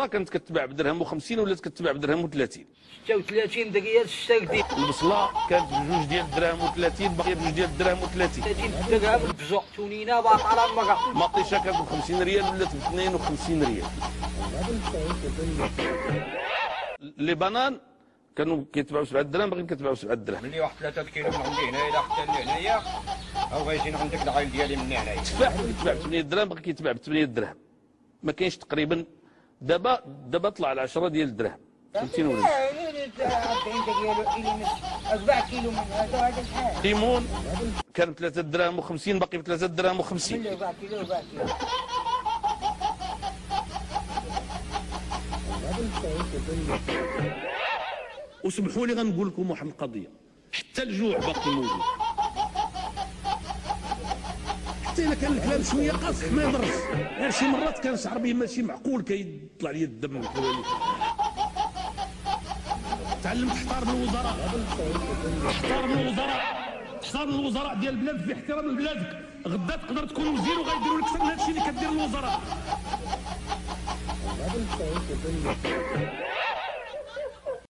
الشطه كانت كتباع بدرهم و50 ولات كتباع بدرهم و30. 36 دقيقه الشتا جديد. البصله كانت بجوج ديال الدراهم و30 باقيه بجوج ديال الدراهم و30. 30 درهم البزق تونينه باطله المغا. مطيشه كانت ب 50 ريال ولات ب 52 ريال. لي بانان كانوا كيتباعوا 7 دراهم باقيين كيتباعوا 7 دراهم. ملي واحد 3 كيلو من عندي هنايا حتى لهنايا او غيجي عندك العائل ديالي من هنايا. التفاح كيتباع ب 8 دراهم باقي كيتباع ب 8 دراهم. ما كاينش تقريبا دابا طلع على 10 ديال الدراهم. فهمتيني ولا؟ 40 ديالو 4 كيلو من هذا شحال؟ ليمون كان ب 3 دراهم و50 باقي ب 3 دراهم و50. 4 كيلو 4 كيلو. وسمحوا لي غنقول لكم واحد القضيه، حتى الجوع باقي موجود. حتى الا كان الكلام شويه قاصح ما يضرش، غير شي مرات كنشعر به ماشي معقول كيطلع لي الدم من حوالي. تعلمت احترم الوزراء، احترم الوزراء، احترم الوزراء ديال البلاد في احترام لبلادك. غدا تقدر تكون وزير وغيديروا لك اكثر من هذا الشيء اللي كدير الوزراء.